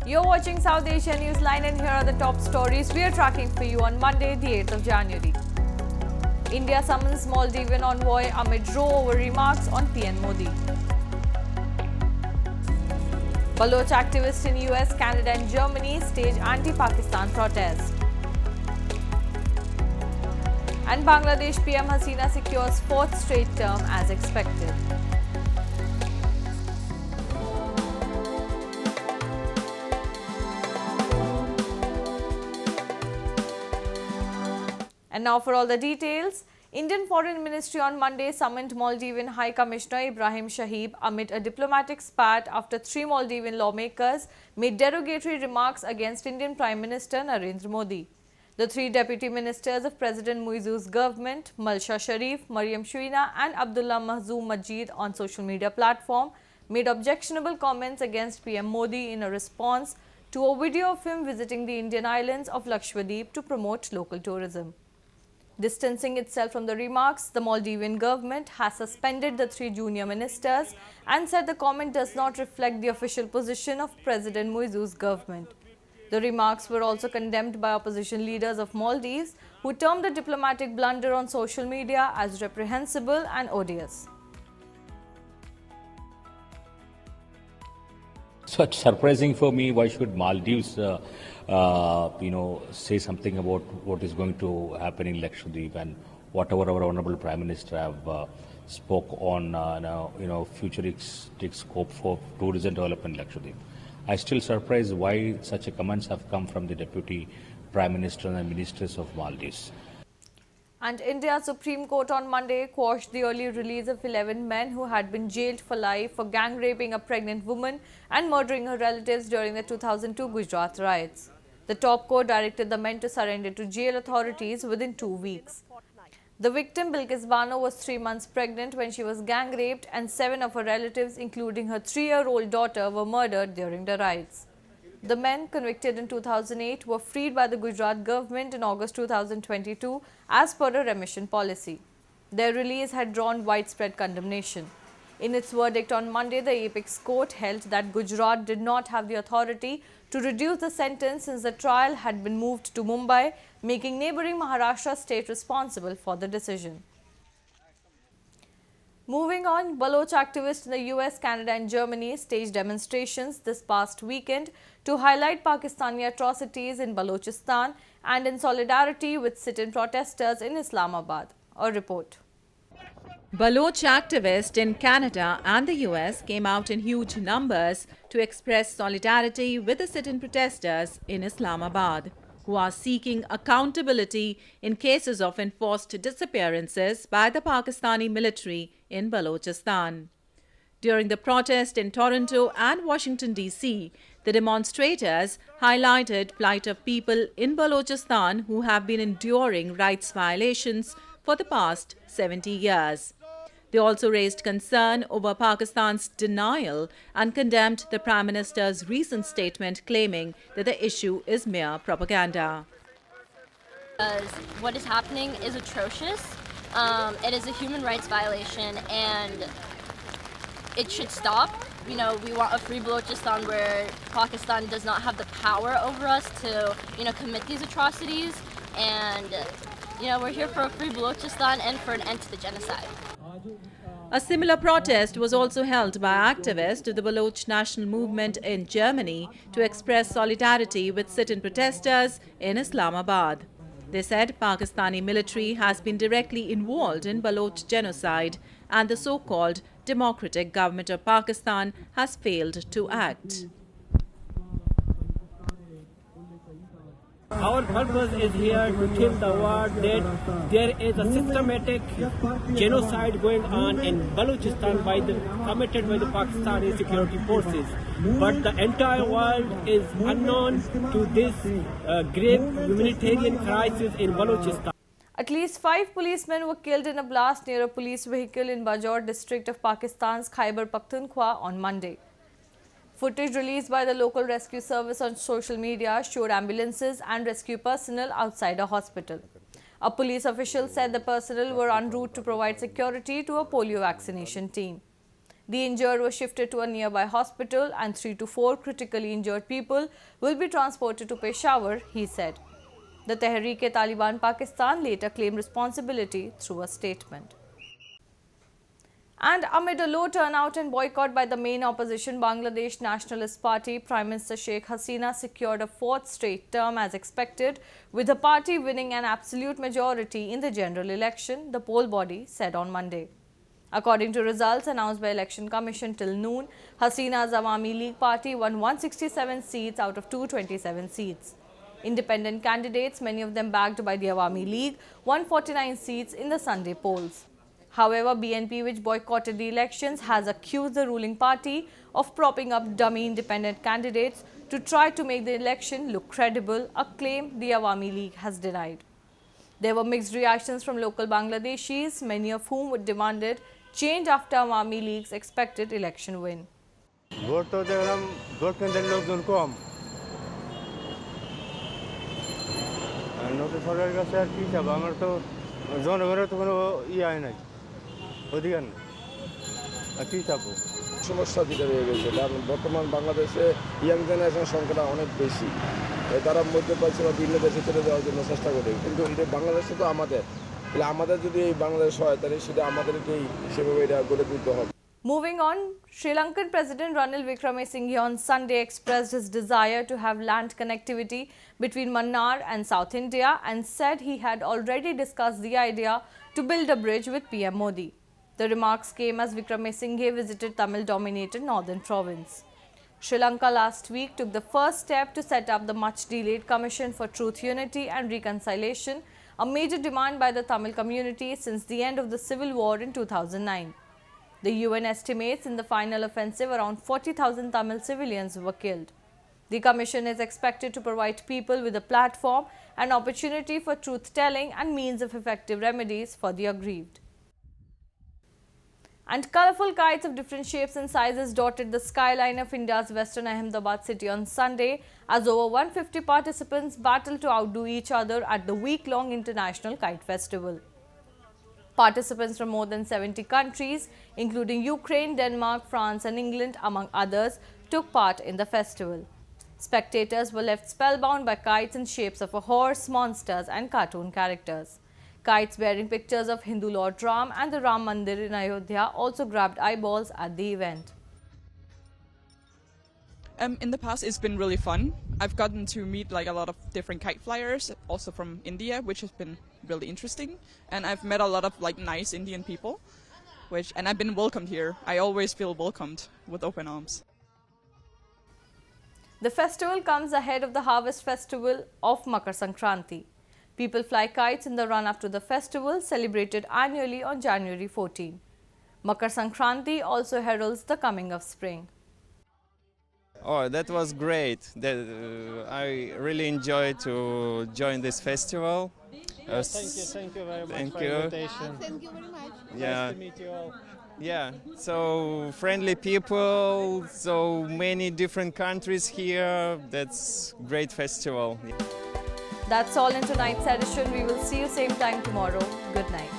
You're watching South Asia Newsline and here are the top stories we are tracking for you on Monday, the 8th of January. India summons Maldivian envoy amid row over remarks on PM Modi. Baloch activists in US, Canada and Germany stage anti-Pakistan protest. And Bangladesh PM Hasina secures fourth straight term as expected. And now for all the details. Indian Foreign Ministry on Monday summoned Maldivian High Commissioner Ibrahim Shaheeb amid a diplomatic spat after three Maldivian lawmakers made derogatory remarks against Indian Prime Minister Narendra Modi. The three deputy ministers of President Muizzu's government, Malsha Sharif, Mariam Shuina and Abdullah Mahzoom Majid on social media platform made objectionable comments against PM Modi in a response to a video of him visiting the Indian islands of Lakshadweep to promote local tourism. Distancing itself from the remarks, the Maldivian government has suspended the three junior ministers and said the comment does not reflect the official position of President Muizzu's government. The remarks were also condemned by opposition leaders of Maldives, who termed the diplomatic blunder on social media as reprehensible and odious. So it's surprising for me. Why should Maldives, say something about what is going to happen in Lakshadweep and whatever our honourable Prime Minister have spoke on, futuristic scope for tourism development in Lakshadweep. I still surprised why such a comments have come from the Deputy Prime Minister and Ministers of Maldives. And India's Supreme Court on Monday quashed the early release of 11 men who had been jailed for life for gang raping a pregnant woman and murdering her relatives during the 2002 Gujarat riots. The top court directed the men to surrender to jail authorities within 2 weeks. The victim, Bilkis Bano, was 3 months pregnant when she was gang raped and 7 of her relatives, including her 3-year-old daughter, were murdered during the riots. The men, convicted in 2008, were freed by the Gujarat government in August 2022 as per a remission policy. Their release had drawn widespread condemnation. In its verdict on Monday, the apex court held that Gujarat did not have the authority to reduce the sentence since the trial had been moved to Mumbai, making neighbouring Maharashtra state responsible for the decision. Moving on, Baloch activists in the US, Canada and Germany staged demonstrations this past weekend to highlight Pakistani atrocities in Balochistan and in solidarity with sit-in protesters in Islamabad. A report. Baloch activists in Canada and the US came out in huge numbers to express solidarity with the sit-in protesters in Islamabad, who are seeking accountability in cases of enforced disappearances by the Pakistani military in Balochistan. During the protest in Toronto and Washington, D.C., the demonstrators highlighted plight of people in Balochistan who have been enduring rights violations for the past 70 years. They also raised concern over Pakistan's denial and condemned the Prime Minister's recent statement claiming that the issue is mere propaganda. What is happening is atrocious. It is a human rights violation and it should stop. We want a free Balochistan where Pakistan does not have the power over us to, commit these atrocities. And, we're here for a free Balochistan and for an end to the genocide. A similar protest was also held by activists of the Baloch National Movement in Germany to express solidarity with sit-in protesters in Islamabad. They said Pakistani military has been directly involved in Baloch genocide and the so-called Democratic Government of Pakistan has failed to act. Our purpose is here to kill the word that there is a systematic genocide going on in Balochistan committed by the Pakistani security forces. But the entire world is unknown to this grave humanitarian crisis in Balochistan. At least 5 policemen were killed in a blast near a police vehicle in Bajaur district of Pakistan's Khyber Pakhtunkhwa on Monday. Footage released by the local rescue service on social media showed ambulances and rescue personnel outside a hospital. A police official said the personnel were en route to provide security to a polio vaccination team. The injured were shifted to a nearby hospital and 3 to 4 critically injured people will be transported to Peshawar, he said. The Tehreek-e-Taliban Pakistan later claimed responsibility through a statement. And amid a low turnout and boycott by the main opposition Bangladesh Nationalist Party, Prime Minister Sheikh Hasina secured a 4th straight term as expected, with the party winning an absolute majority in the general election, the poll body said on Monday. According to results announced by Election Commission till noon, Hasina's Awami League party won 167 seats out of 227 seats. Independent candidates, many of them backed by the Awami League, won 49 seats in the Sunday polls. However, BNP, which boycotted the elections, has accused the ruling party of propping up dummy independent candidates to try to make the election look credible, a claim the Awami League has denied. There were mixed reactions from local Bangladeshis, many of whom demanded change after Awami League's expected election win. সমস্যা যেটা রয়ে গেছে, কারণ বর্তমান বাংলাদেশে young generation সংখ্যাটা অনেক বেশি। তারা মধ্যপ্রাচ্য বা বিভিন্ন দেশে চলে যাওয়ার জন্য চেষ্টা করে, কিন্তু এটা বাংলাদেশে তো আমাদের, তাহলে আমাদের যদি এই বাংলাদেশ হয় তাহলে সেটা আমাদেরকেই সেভাবে এটা গড়ে তুলতে হবে। Moving on, Sri Lankan President Ranil Wickremesinghe on Sunday expressed his desire to have land connectivity between Mannar and South India and said he had already discussed the idea to build a bridge with PM Modi. The remarks came as Wickremesinghe visited Tamil-dominated northern province. Sri Lanka last week took the first step to set up the much-delayed Commission for Truth, Unity and Reconciliation, a major demand by the Tamil community since the end of the civil war in 2009. The UN estimates in the final offensive around 40,000 Tamil civilians were killed. The commission is expected to provide people with a platform, an opportunity for truth-telling and means of effective remedies for the aggrieved. And colourful kites of different shapes and sizes dotted the skyline of India's western Ahmedabad city on Sunday as over 150 participants battled to outdo each other at the week-long International Kite Festival. Participants from more than 70 countries, including Ukraine, Denmark, France and England, among others, took part in the festival. Spectators were left spellbound by kites in shapes of a horse, monsters and cartoon characters. Kites bearing pictures of Hindu Lord Ram and the Ram Mandir in Ayodhya also grabbed eyeballs at the event. In the past, it's been really fun. I've gotten to meet like a lot of different kite flyers, also from India, which has been really interesting. And I've met a lot of like nice Indian people, and I've been welcomed here. I always feel welcomed with open arms. The festival comes ahead of the harvest festival of Makar Sankranti. People fly kites in the run-up to the festival, celebrated annually on January 14. Makar Sankranti also heralds the coming of spring. Oh, that was great. I really enjoyed to join this festival. Thank you very much Thank for you. the invitation. Thank you very much. Yeah. Nice to meet you all. Yeah, so friendly people, so many different countries here. That's great festival. That's all in tonight's edition. We will see you same time tomorrow. Good night.